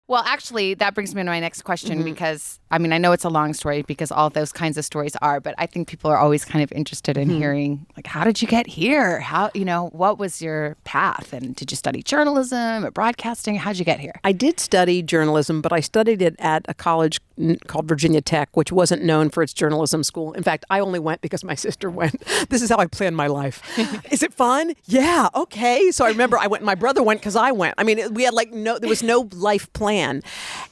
Well, actually, that brings me to my next question because, I mean, I know it's a long story because all those kinds of stories are, but I think people are always kind of interested in hearing, like, how did you get here? How, what was your path? And did you study journalism or broadcasting? How'd you get here? I did study journalism, but I studied it at a college called Virginia Tech, which wasn't known for its journalism school. In fact, I only went because my sister went. This is how I planned my life. Is it fun? Yeah, okay. So I remember I went, my brother went because I went. I mean, we had there was no life plan.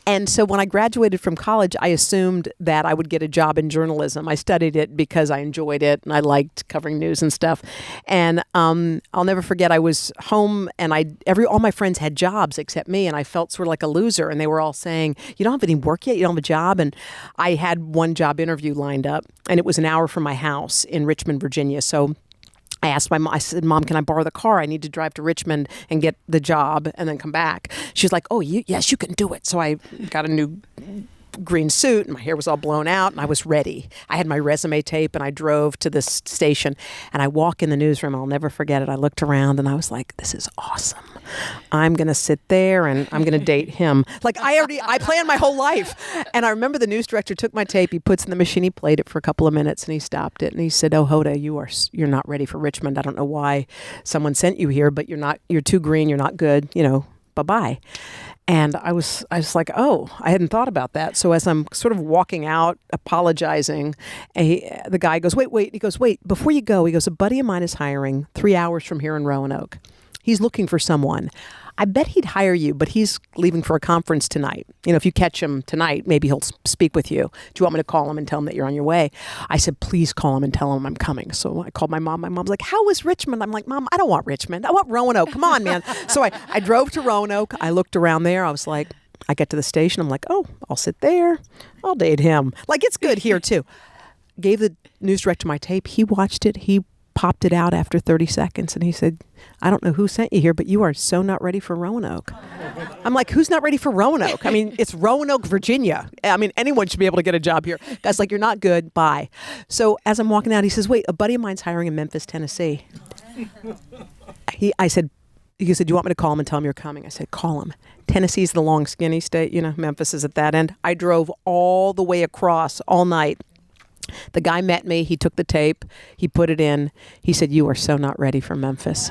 And so when I graduated from college, I assumed that I would get a job in journalism. I studied it because I enjoyed it and I liked covering news and stuff. And I'll never forget, I was home and all my friends had jobs except me, and I felt sort of like a loser. And they were all saying, "You don't have any work yet? You don't have a job?" And I had one job interview lined up, and it was an hour from my house in Richmond, Virginia. So I asked my mom, I said, "Mom, can I borrow the car? I need to drive to Richmond and get the job and then come back." She's like, "Oh, yes, you can do it." So I got a new green suit and my hair was all blown out and I was ready. I had my resume tape and I drove to this station and I walk in the newsroom. I'll never forget it. I looked around and I was like, "This is awesome. I'm going to sit there and I'm going to date him." Like I planned my whole life. And I remember the news director took my tape, he puts it in the machine, he played it for a couple of minutes and he stopped it and he said, "Oh, Hoda, you're not ready for Richmond. I don't know why someone sent you here, but you're too green. You're not good. Bye-bye." And I was like, oh, I hadn't thought about that. So as I'm sort of walking out, apologizing, the guy goes, wait. He goes, "Wait, before you go," he goes, "a buddy of mine is hiring 3 hours from here in Roanoke. He's looking for someone. I bet he'd hire you, but he's leaving for a conference tonight. If you catch him tonight, maybe he'll speak with you. Do you want me to call him and tell him that you're on your way?" I said, "Please call him and tell him I'm coming." So I called my mom. My mom's like, "How was Richmond?" I'm like, "Mom, I don't want Richmond. I want Roanoke. Come on, man." So I drove to Roanoke. I looked around there. I was like, I get to the station. I'm like, "Oh, I'll sit there. I'll date him. Like, it's good here too." Gave the news director my tape. He watched it. He popped it out after 30 seconds and he said, "I don't know who sent you here, but you are so not ready for Roanoke." I'm like, "Who's not ready for Roanoke? I mean, it's Roanoke, Virginia. I mean, anyone should be able to get a job here." Guy's like, "You're not good. Bye." So as I'm walking out, he says, "Wait, a buddy of mine's hiring in Memphis, Tennessee." He said, "Do you want me to call him and tell him you're coming?" I said, "Call him." Tennessee's the long, skinny state. Memphis is at that end. I drove all the way across all night. The guy met me. He took the tape. He put it in. He said, "You are so not ready for Memphis."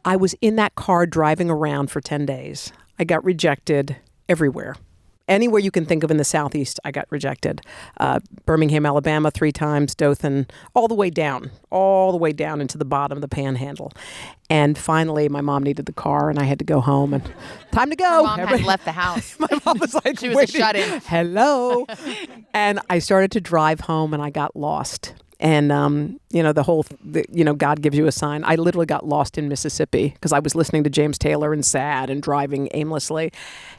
I was in that car driving around for 10 days. I got rejected everywhere. Anywhere you can think of in the Southeast, I got rejected. Birmingham, Alabama 3 times, Dothan, all the way down into the bottom of the Panhandle. And finally, my mom needed the car, and I had to go home. And time to go. Mom had left the house. My mom was like, she was a shut-in. Hello. And I started to drive home, and I got lost. And, God gives you a sign. I literally got lost in Mississippi because I was listening to James Taylor and sad and driving aimlessly.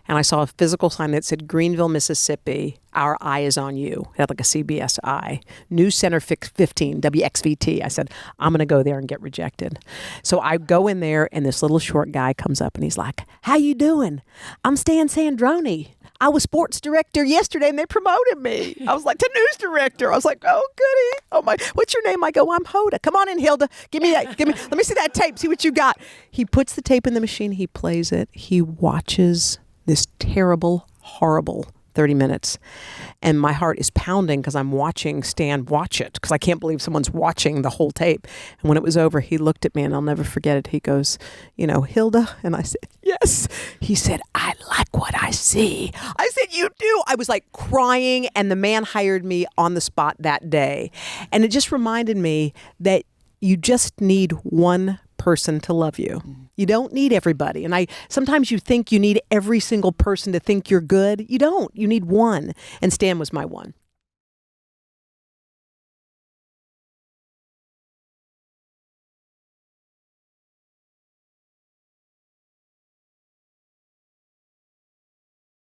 And I saw a physical sign that said, "Greenville, Mississippi, our eye is on you." It had like a CBS eye. News Center 15, WXVT. I said, "I'm going to go there and get rejected." So I go in there and this little short guy comes up and he's like, "How you doing? I'm Stan Sandroni. I was sports director yesterday and they promoted me." I was like, "To news director." I was like, "Oh, goody. Oh my, what's your name?" I go, "I'm Hoda. Come on in, Hilda. Let me see that tape. See what you got." He puts the tape in the machine. He plays it. He watches this terrible, horrible 30 minutes. And my heart is pounding because I'm watching Stan watch it because I can't believe someone's watching the whole tape. And when it was over, he looked at me and I'll never forget it. He goes, "Hilda?" And I said, "Yes." He said, "I like what I see." I said, "You do?" I was like crying, and the man hired me on the spot that day. And it just reminded me that you just need one person to love you. You don't need everybody. And sometimes you think you need every single person to think you're good. You don't. You need one. And Stan was my one.